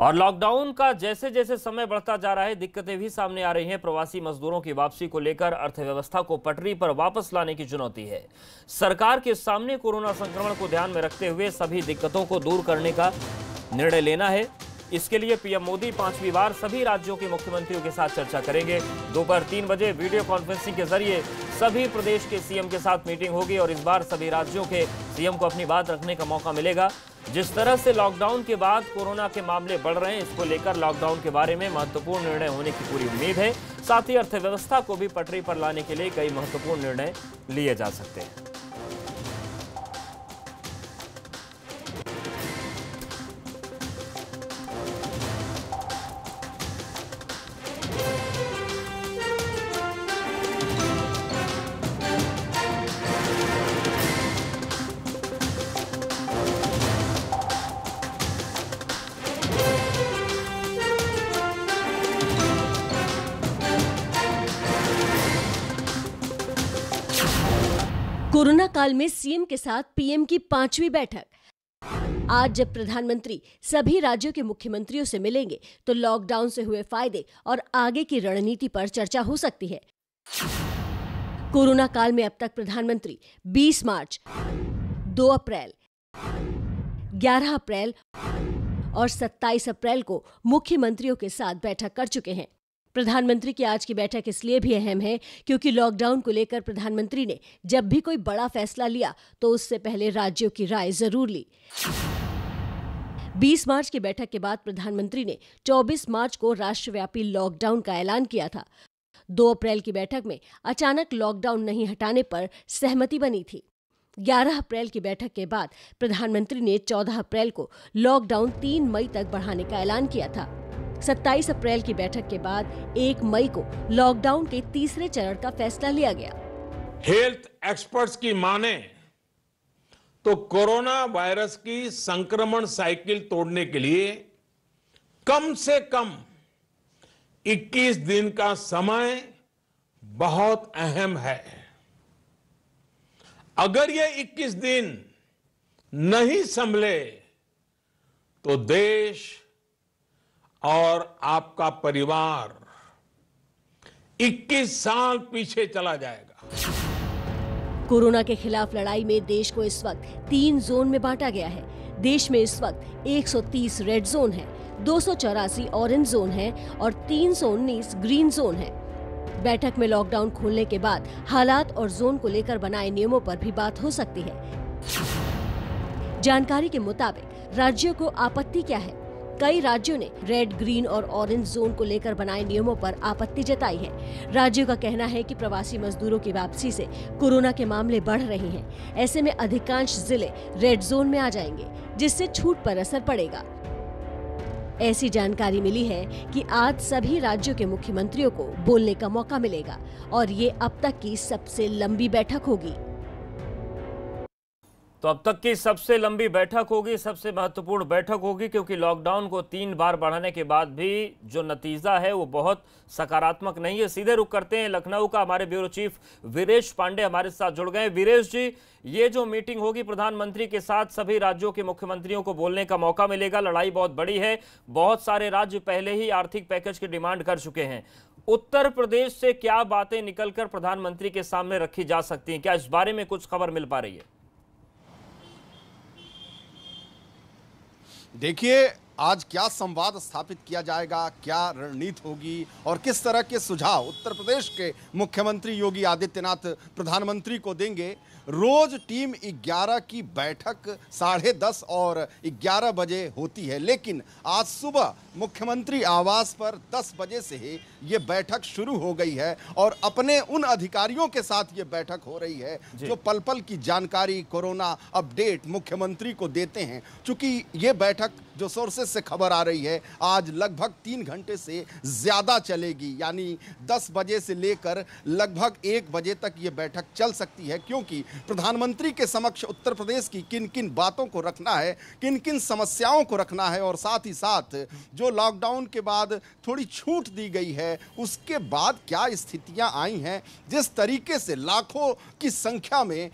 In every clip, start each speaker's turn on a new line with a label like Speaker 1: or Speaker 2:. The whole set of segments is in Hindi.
Speaker 1: और लॉकडाउन का जैसे जैसे समय बढ़ता जा रहा है, दिक्कतें भी सामने आ रही हैं। प्रवासी मजदूरों की वापसी को लेकर अर्थव्यवस्था को पटरी पर वापस लाने की चुनौती है। सरकार के सामने कोरोना संक्रमण को ध्यान में रखते हुए सभी दिक्कतों को दूर करने का निर्णय लेना है। इसके लिए पीएम मोदी 5वीं बार सभी राज्यों के मुख्यमंत्रियों के साथ चर्चा करेंगे। दोपहर 3 बजे वीडियो कॉन्फ्रेंसिंग के जरिए सभी प्रदेश के सीएम के साथ मीटिंग होगी और इस बार सभी राज्यों के सीएम को अपनी बात रखने का मौका मिलेगा। जिस तरह से लॉकडाउन के बाद कोरोना के मामले बढ़ रहे हैं, इसको लेकर लॉकडाउन के बारे में महत्वपूर्ण निर्णय होने की पूरी उम्मीद है। साथ ही अर्थव्यवस्था को भी पटरी पर लाने के लिए कई महत्वपूर्ण निर्णय लिए जा सकते हैं।
Speaker 2: कोरोना काल में सीएम के साथ पीएम की 5वीं बैठक। आज जब प्रधानमंत्री सभी राज्यों के मुख्यमंत्रियों से मिलेंगे तो लॉकडाउन से हुए फायदे और आगे की रणनीति पर चर्चा हो सकती है। कोरोना काल में अब तक प्रधानमंत्री 20 मार्च, 2 अप्रैल, 11 अप्रैल और 27 अप्रैल को मुख्यमंत्रियों के साथ बैठक कर चुके हैं। प्रधानमंत्री की आज की बैठक इसलिए भी अहम है क्योंकि लॉकडाउन को लेकर प्रधानमंत्री ने जब भी कोई बड़ा फैसला लिया तो उससे पहले राज्यों की राय जरूर ली। 20 मार्च की बैठक के बाद प्रधानमंत्री ने 24 मार्च को राष्ट्रव्यापी लॉकडाउन का ऐलान किया था। 2 अप्रैल की बैठक में अचानक लॉकडाउन नहीं हटाने पर सहमति बनी थी। 11 अप्रैल की बैठक के बाद प्रधानमंत्री ने 14 अप्रैल को लॉकडाउन 3 मई तक बढ़ाने का ऐलान किया था। 27 अप्रैल की बैठक के बाद 1 मई को लॉकडाउन के तीसरे चरण का फैसला लिया गया।
Speaker 3: हेल्थ एक्सपर्ट्स की माने तो कोरोना वायरस की संक्रमण साइकिल तोड़ने के लिए कम से कम 21 दिन का समय बहुत अहम है। अगर ये 21 दिन नहीं संभले तो देश और आपका परिवार 21 साल पीछे चला जाएगा।
Speaker 2: कोरोना के खिलाफ लड़ाई में देश को इस वक्त 3 जोन में बांटा गया है। देश में इस वक्त 130 रेड जोन है, 284 ऑरेंज जोन है और 319 ग्रीन जोन है। बैठक में लॉकडाउन खोलने के बाद हालात और जोन को लेकर बनाए नियमों पर भी बात हो सकती है। जानकारी के मुताबिक राज्यों को आपत्ति क्या है? कई राज्यों ने रेड, ग्रीन और ऑरेंज जोन को लेकर बनाए नियमों पर आपत्ति जताई है। राज्यों का कहना है कि प्रवासी मजदूरों की वापसी से कोरोना के मामले बढ़ रहे हैं। ऐसे में अधिकांश जिले रेड जोन में आ जाएंगे, जिससे छूट पर असर पड़ेगा। ऐसी जानकारी मिली है कि आज सभी राज्यों के मुख्यमंत्रियों को बोलने का मौका मिलेगा और ये अब तक की सबसे लंबी बैठक होगी।
Speaker 1: तो अब तक की सबसे लंबी बैठक होगी, सबसे महत्वपूर्ण बैठक होगी, क्योंकि लॉकडाउन को 3 बार बढ़ाने के बाद भी जो नतीजा है वो बहुत सकारात्मक नहीं है। सीधे रुख करते हैं लखनऊ का। हमारे ब्यूरो चीफ वीरेश पांडे हमारे साथ जुड़ गए। वीरेश जी, ये जो मीटिंग होगी प्रधानमंत्री के साथ, सभी राज्यों के मुख्यमंत्रियों को बोलने का मौका मिलेगा। लड़ाई बहुत बड़ी है, बहुत सारे राज्य पहले ही आर्थिक पैकेज की डिमांड कर चुके हैं। उत्तर प्रदेश से क्या बातें निकलकर प्रधानमंत्री के सामने रखी जा सकती हैं? क्या इस बारे में कुछ खबर मिल पा रही है?
Speaker 4: देखिए, आज क्या संवाद स्थापित किया जाएगा, क्या रणनीति होगी और किस तरह के सुझाव उत्तर प्रदेश के मुख्यमंत्री योगी आदित्यनाथ प्रधानमंत्री को देंगे। रोज टीम 11 की बैठक 10:30 और 11 बजे होती है, लेकिन आज सुबह मुख्यमंत्री आवास पर 10 बजे से ही ये बैठक शुरू हो गई है और अपने उन अधिकारियों के साथ ये बैठक हो रही है जो पल पल की जानकारी, कोरोना अपडेट मुख्यमंत्री को देते हैं। चूंकि ये बैठक जो सोर्सेस से खबर आ रही है आज लगभग 3 घंटे से ज्यादा चलेगी, यानी 10 बजे से लेकर लगभग 1 बजे तक ये बैठक चल सकती है, क्योंकि प्रधानमंत्री के समक्ष उत्तर प्रदेश की किन किन बातों को रखना है, किन किन समस्याओं को रखना है और साथ ही साथ जो लॉकडाउन के बाद थोड़ी छूट दी गई है उसके बाद क्या स्थितियां आई हैं। जिस तरीके से लाखों की संख्या में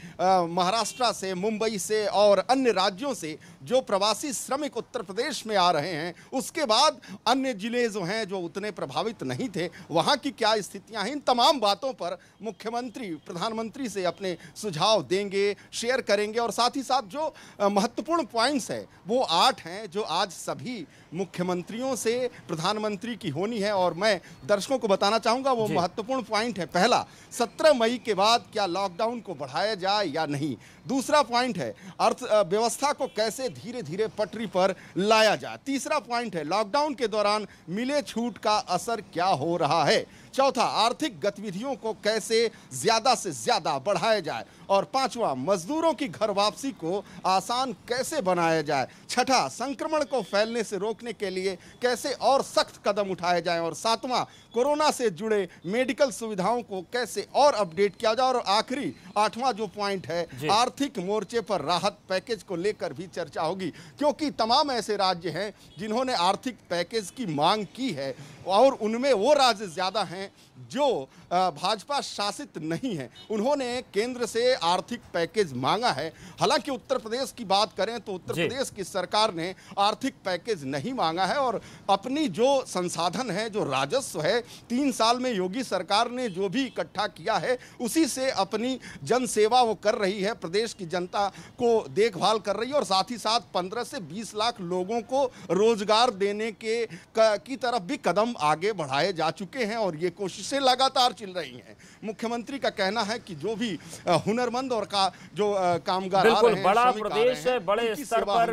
Speaker 4: महाराष्ट्र से, मुंबई से और अन्य राज्यों से जो प्रवासी श्रमिक उत्तर प्रदेश में आ रहे हैं, उसके बाद अन्य जिले जो हैं जो उतने प्रभावित नहीं थे, वहां की क्या स्थितियां हैं, इन तमाम बातों पर मुख्यमंत्री प्रधानमंत्री से अपने सुझाव देंगे, शेयर करेंगे। और साथ ही साथ जो महत्वपूर्ण पॉइंट्स है वो 8 हैं जो आज सभी मुख्यमंत्रियों से प्रधानमंत्री की होनी है। और मैं दर्शकों को बताना चाहूंगा वो महत्वपूर्ण पॉइंट है। पहला, 17 मई के बाद क्या लॉकडाउन को बढ़ाया जाए या नहीं। दूसरा पॉइंट है अर्थव्यवस्था को कैसे धीरे धीरे पटरी पर लाया जाए। तीसरा पॉइंट है लॉकडाउन के दौरान मिले छूट का असर क्या हो रहा है। चौथा, आर्थिक गतिविधियों को कैसे ज्यादा से ज्यादा बढ़ाया जाए। और पांचवा, मजदूरों की घर वापसी को आसान कैसे बनाया जाए। छठा, संक्रमण को फैलने से रोकने के लिए कैसे और सख्त कदम उठाए जाएं। और सातवां, कोरोना से जुड़े मेडिकल सुविधाओं को कैसे और अपडेट किया जाए। और आखिरी 8वां जो पॉइंट है, आर्थिक मोर्चे पर राहत पैकेज को लेकर भी चर्चा होगी, क्योंकि तमाम ऐसे राज्य हैं जिन्होंने आर्थिक पैकेज की मांग की है और उनमें वो राज्य ज्यादा हैं जो भाजपा शासित नहीं है, उन्होंने केंद्र से आर्थिक पैकेज मांगा है। हालांकि उत्तर प्रदेश की बात करें तो उत्तर प्रदेश की सरकार ने आर्थिक पैकेज नहीं मांगा है और अपनी जो संसाधन है, जो राजस्व है, 3 साल में योगी सरकार ने जो भी इकट्ठा किया है उसी से अपनी जन सेवा वो कर रही है, प्रदेश की जनता को देखभाल कर रही है। और साथ ही साथ 15 से 20 लाख लोगों को रोजगार देने की तरफ भी कदम आगे बढ़ाए जा चुके हैं और ये कोशिशें लगातार चल रही हैं। मुख्यमंत्री का कहना है कि जो भी हुनरमंद और जो कामगार आ रहे हैं,
Speaker 1: बड़ा प्रदेश है, बड़े स्तर पर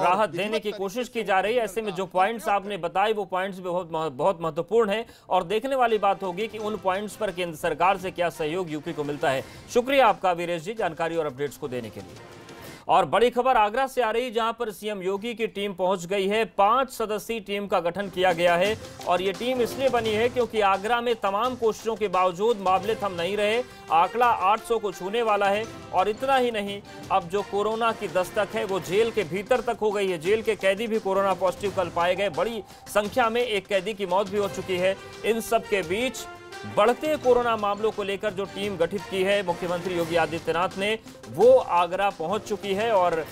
Speaker 1: राहत देने की कोशिश की जा रही है। ऐसे में जो पॉइंट्स आपने बताए वो पॉइंट्स भी बहुत महत्वपूर्ण है और देखने वाली बात होगी कि उन पॉइंट्स पर केंद्र सरकार से क्या सहयोग यूपी को मिलता है। शुक्रिया आपका वीरेश जी जानकारी और अपडेट्स को देने के लिए। और बड़ी खबर आगरा से आ रही, जहां पर सीएम योगी की टीम पहुंच गई है। 5 सदस्यीय टीम का गठन किया गया है और ये टीम इसलिए बनी है क्योंकि आगरा में तमाम कोशिशों के बावजूद मामले थम नहीं रहे। आंकड़ा 800 को छूने वाला है और इतना ही नहीं, अब जो कोरोना की दस्तक है वो जेल के भीतर तक हो गई है। जेल के कैदी भी कोरोना पॉजिटिव कल पाए गए। बड़ी संख्या में एक कैदी की मौत भी हो चुकी है। इन सब के बीच बढ़ते कोरोना मामलों को लेकर जो टीम गठित की है मुख्यमंत्री योगी आदित्यनाथ ने, वो आगरा पहुंच चुकी है। और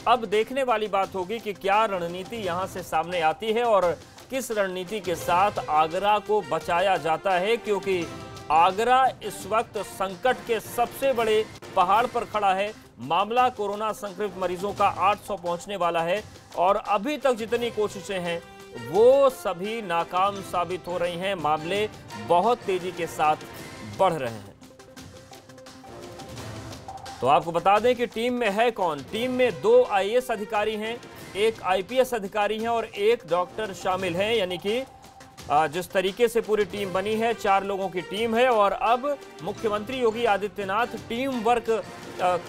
Speaker 1: अब देखने वाली बात होगी कि क्या रणनीति यहां से सामने आती है और किस रणनीति के साथ आगरा को बचाया जाता है, क्योंकि आगरा इस वक्त संकट के सबसे बड़े पहाड़ पर खड़ा है। मामला कोरोना संक्रमित मरीजों का 800 पहुंचने वाला है और अभी तक जितनी कोशिशें हैं वो सभी नाकाम साबित हो रही हैं। मामले बहुत तेजी के साथ बढ़ रहे हैं। तो आपको बता दें कि टीम में है कौन। टीम में 2 आईएएस अधिकारी हैं, 1 आईपीएस अधिकारी हैं और 1 डॉक्टर शामिल हैं। यानी कि जिस तरीके से पूरी टीम बनी है, 4 लोगों की टीम है। और अब मुख्यमंत्री योगी आदित्यनाथ टीम वर्क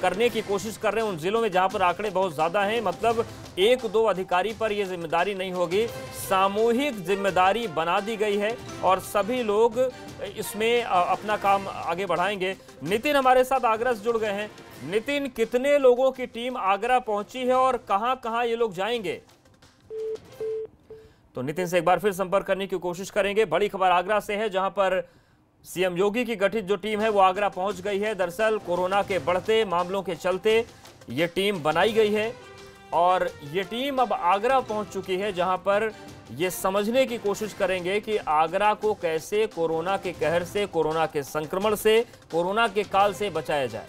Speaker 1: करने की कोशिश कर रहे हैं उन जिलों में जहां पर आंकड़े बहुत ज्यादा हैं। मतलब 1-2 अधिकारी पर यह जिम्मेदारी नहीं होगी, सामूहिक जिम्मेदारी बना दी गई है और सभी लोग इसमें अपना काम आगे बढ़ाएंगे। नितिन हमारे साथ आगरा से जुड़ गए हैं। नितिन, कितने लोगों की टीम आगरा पहुंची है और कहां-कहां ये लोग जाएंगे? तो नितिन से एक बार फिर संपर्क करने की कोशिश करेंगे। बड़ी खबर आगरा से है, जहां पर सीएम योगी की गठित जो टीम है वो आगरा पहुंच गई है। दरअसल कोरोना के बढ़ते मामलों के चलते ये टीम बनाई गई है और ये टीम अब आगरा पहुंच चुकी है, जहां पर ये समझने की कोशिश करेंगे कि आगरा को कैसे कोरोना के कहर से, कोरोना के संक्रमण से, कोरोना के काल से बचाया जाए।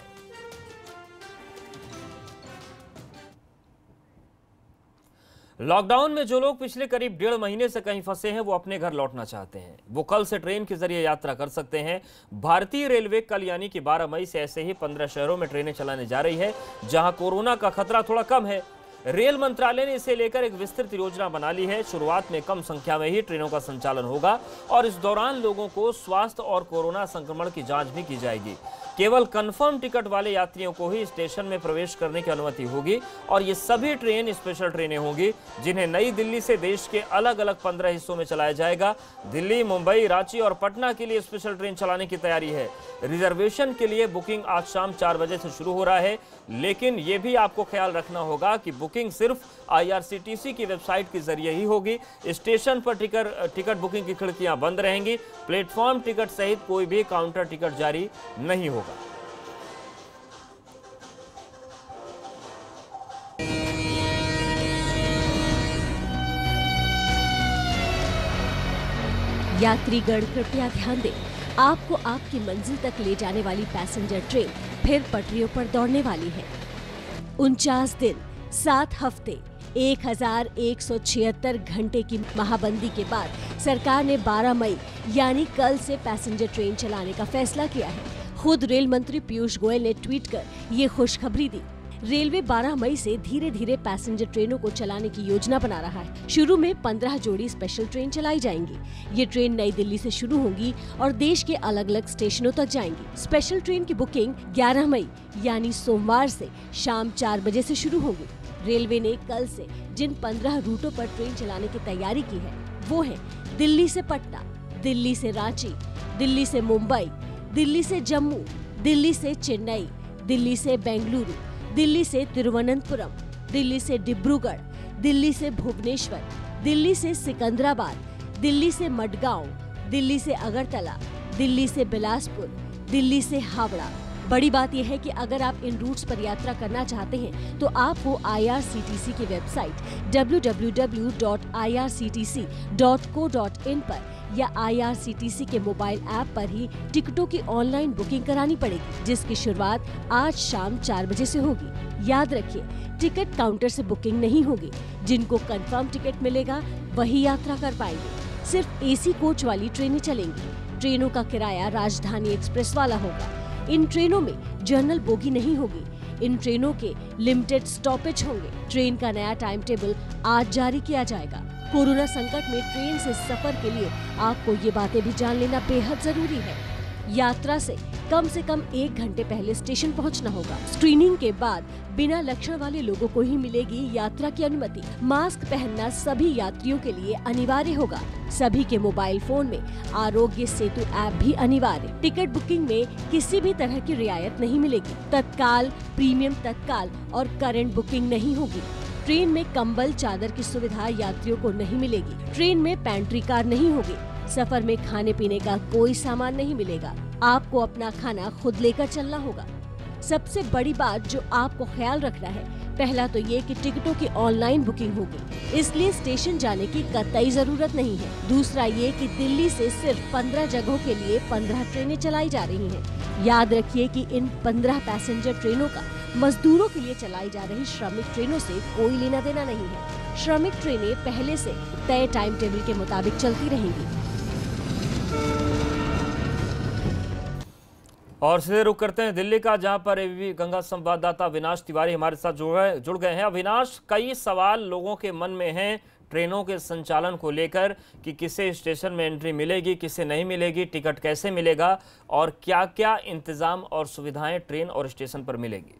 Speaker 1: लॉकडाउन में जो लोग पिछले करीब 1.5 महीने से कहीं फंसे हैं वो अपने घर लौटना चाहते हैं। वो कल से ट्रेन के जरिए यात्रा कर सकते हैं। भारतीय रेलवे कल यानी कि 12 मई से ऐसे ही 15 शहरों में ट्रेनें चलाने जा रही है जहां कोरोना का खतरा थोड़ा कम है। रेल मंत्रालय ने इसे लेकर एक विस्तृत योजना बना ली है। शुरुआत में कम संख्या में ही ट्रेनों का संचालन होगा और इस दौरान लोगों को स्वास्थ्य और कोरोना संक्रमण की जांच भी की जाएगी। केवल कंफर्म टिकट वाले यात्रियों को ही स्टेशन में प्रवेश करने की अनुमति होगी और ये सभी ट्रेन स्पेशल ट्रेनें होंगी जिन्हें नई दिल्ली से देश के अलग अलग 15 हिस्सों में चलाया जाएगा। दिल्ली, मुंबई, रांची और पटना के लिए स्पेशल ट्रेन चलाने की तैयारी है। रिजर्वेशन के लिए बुकिंग आज शाम 4 बजे से शुरू हो रहा है, लेकिन यह भी आपको ख्याल रखना होगा कि बुकिंग सिर्फ IRCTC की वेबसाइट के जरिए ही होगी। स्टेशन पर टिकट बुकिंग की खिड़कियां बंद रहेंगी। प्लेटफॉर्म टिकट सहित कोई भी काउंटर टिकट जारी नहीं होगा।
Speaker 2: यात्रीगण कृपया ध्यान दें, आपको आपकी मंजिल तक ले जाने वाली पैसेंजर ट्रेन फिर पटरियों पर दौड़ने वाली है। 49 दिन, 7 हफ्ते, 1176 घंटे की महाबंदी के बाद सरकार ने 12 मई यानी कल से पैसेंजर ट्रेन चलाने का फैसला किया है। खुद रेल मंत्री पीयूष गोयल ने ट्वीट कर ये खुशखबरी दी। रेलवे 12 मई से धीरे धीरे पैसेंजर ट्रेनों को चलाने की योजना बना रहा है। शुरू में 15 जोड़ी स्पेशल ट्रेन चलाई जाएंगी। ये ट्रेन नई दिल्ली से शुरू होंगी और देश के अलग अलग स्टेशनों तक जाएंगी। स्पेशल ट्रेन की बुकिंग 11 मई यानी सोमवार से शाम 4 बजे से शुरू होगी। रेलवे ने कल से जिन 15 रूटों पर ट्रेन चलाने की तैयारी की है वो है दिल्ली से पटना, दिल्ली से रांची, दिल्ली से मुंबई, दिल्ली से जम्मू, दिल्ली से चेन्नई, दिल्ली से बेंगलुरु, दिल्ली से तिरुवनंतपुरम, दिल्ली से डिब्रूगढ़, दिल्ली से भुवनेश्वर, दिल्ली से सिकंदराबाद, दिल्ली से मडगांव, दिल्ली से अगरतला, दिल्ली से बिलासपुर, दिल्ली से हावड़ा। बड़ी बात यह है कि अगर आप इन रूट्स पर यात्रा करना चाहते हैं तो आपको IRCTC की वेबसाइट www.irctc.co.in पर या IRCTC के मोबाइल ऐप पर ही टिकटों की ऑनलाइन बुकिंग करानी पड़ेगी, जिसकी शुरुआत आज शाम 4 बजे से होगी। याद रखिए, टिकट काउंटर से बुकिंग नहीं होगी। जिनको कंफर्म टिकट मिलेगा वही यात्रा कर पाएंगे। सिर्फ AC कोच वाली ट्रेनें चलेंगी। ट्रेनों का किराया राजधानी एक्सप्रेस वाला होगा। इन ट्रेनों में जनरल बोगी नहीं होगी। इन ट्रेनों के लिमिटेड स्टॉपेज होंगे। ट्रेन का नया टाइम टेबल आज जारी किया जाएगा। कोरोना संकट में ट्रेन से सफर के लिए आपको ये बातें भी जान लेना बेहद जरूरी है। यात्रा से कम 1 घंटे पहले स्टेशन पहुंचना होगा। स्क्रीनिंग के बाद बिना लक्षण वाले लोगों को ही मिलेगी यात्रा की अनुमति। मास्क पहनना सभी यात्रियों के लिए अनिवार्य होगा। सभी के मोबाइल फोन में आरोग्य सेतु ऐप भी अनिवार्य। टिकट बुकिंग में किसी भी तरह की रियायत नहीं मिलेगी। तत्काल, प्रीमियम तत्काल और करंट बुकिंग नहीं होगी। ट्रेन में कंबल, चादर की सुविधा यात्रियों को नहीं मिलेगी। ट्रेन में पैंट्री कार नहीं होगी। सफर में खाने पीने का कोई सामान नहीं मिलेगा। आपको अपना खाना खुद लेकर चलना होगा। सबसे बड़ी बात जो आपको ख्याल रखना है, पहला तो ये कि टिकटों की ऑनलाइन बुकिंग होगी, इसलिए स्टेशन जाने की कतई जरूरत नहीं है। दूसरा ये कि दिल्ली से सिर्फ 15 जगहों के लिए 15 ट्रेनें चलाई जा रही हैं। याद रखिए कि इन 15 पैसेंजर ट्रेनों का मजदूरों के लिए चलाई जा रही श्रमिक ट्रेनों से कोई लेना देना नहीं है। श्रमिक ट्रेनें पहले से तय टाइम टेबल के मुताबिक चलती रहेंगी।
Speaker 1: और सीधे रुख करते हैं दिल्ली का, जहां पर ABP गंगा संवाददाता अविनाश तिवारी हमारे साथ जुड़ गए हैं। अविनाश, कई सवाल लोगों के मन में हैं ट्रेनों के संचालन को लेकर कि किसे स्टेशन में एंट्री मिलेगी, किसे नहीं मिलेगी, टिकट कैसे मिलेगा और क्या क्या इंतजाम और सुविधाएं ट्रेन और स्टेशन पर मिलेगी।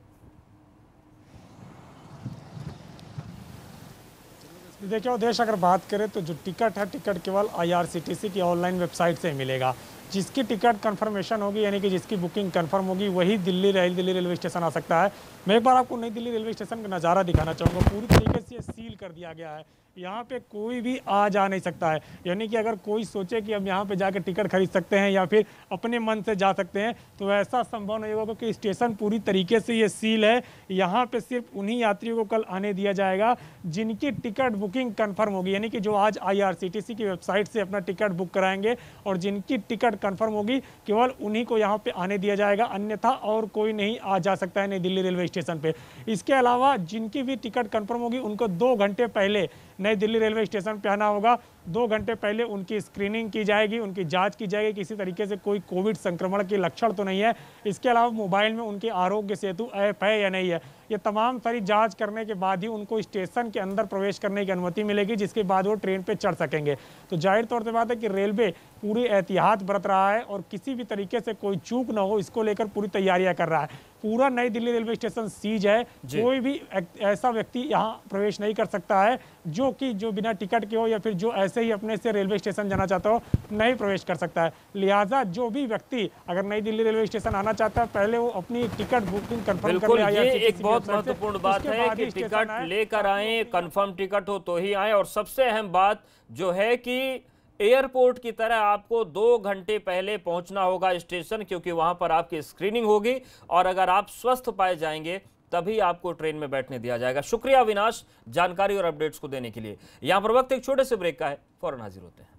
Speaker 5: देखिए उद्देश, अगर बात करें तो जो टिकट है, टिकट केवल IRCTC की ऑनलाइन वेबसाइट से मिलेगा। जिसकी टिकट कंफर्मेशन होगी, यानी कि जिसकी बुकिंग कंफर्म होगी, वही दिल्ली रेलवे स्टेशन आ सकता है। मैं एक बार आपको नई दिल्ली रेलवे स्टेशन का नज़ारा दिखाना चाहूँगा। पूरी तरीके से सील कर दिया गया है। यहाँ पे कोई भी आ जा नहीं सकता है। यानी कि अगर कोई सोचे कि हम यहाँ पे जाकर टिकट खरीद सकते हैं या फिर अपने मन से जा सकते हैं, तो ऐसा संभव नहीं होगा, क्योंकि स्टेशन पूरी तरीके से ये सील है। यहाँ पे सिर्फ उन्हीं यात्रियों को कल आने दिया जाएगा जिनकी टिकट बुकिंग कन्फर्म होगी, यानी कि जो आज IRCTC की वेबसाइट से अपना टिकट बुक कराएंगे और जिनकी टिकट कन्फर्म होगी, केवल उन्हीं को यहाँ पे आने दिया जाएगा। अन्यथा और कोई नहीं आ जा सकता है नई दिल्ली रेलवे स्टेशन पे। इसके अलावा जिनकी भी टिकट कन्फर्म होगी, उनको 2 घंटे पहले नई दिल्ली रेलवे स्टेशन पे आना होगा। 2 घंटे पहले उनकी स्क्रीनिंग की जाएगी, उनकी जांच की जाएगी, किसी तरीके से कोई कोविड संक्रमण के लक्षण तो नहीं है। इसके अलावा मोबाइल में उनके आरोग्य सेतु ऐप है या नहीं है, ये तमाम सारी जांच करने के बाद ही उनको स्टेशन के अंदर प्रवेश करने की अनुमति मिलेगी, जिसके बाद वो ट्रेन पे चढ़ सकेंगे। तो जाहिर तौर से बात है कि रेलवे पूरी एहतियात बरत रहा है और किसी भी तरीके से कोई चूक ना हो, इसको लेकर पूरी तैयारियां कर रहा है। पूरा नई दिल्ली रेलवे स्टेशन सीज है। कोई भी ऐसा व्यक्ति यहाँ प्रवेश नहीं कर सकता है जो बिना टिकट के हो या फिर जो ऐसे ही अपने से रेलवे स्टेशन जाना चाहता हो, नहीं प्रवेश कर सकता है। लिहाजा जो भी व्यक्ति अगर नई दिल्ली रेलवे स्टेशन आना चाहता है, पहले वो अपनी टिकट बुकिंग कंफर्म कर ले।
Speaker 1: ये एक बहुत महत्वपूर्ण बात है कि टिकट लेकर आए, कंफर्म टिकट हो तो ही आए। और सबसे अहम बात जो है कि एयरपोर्ट की तरह आपको 2 घंटे पहले पहुंचना होगा स्टेशन, क्योंकि वहां पर आपकी स्क्रीनिंग होगी और अगर आप स्वस्थ पाए जाएंगे तभी आपको ट्रेन में बैठने दिया जाएगा। शुक्रिया अविनाश जानकारी और अपडेट्स को देने के लिए। यहां पर वक्त एक छोटे से ब्रेक का है, फौरन हाजिर होते हैं।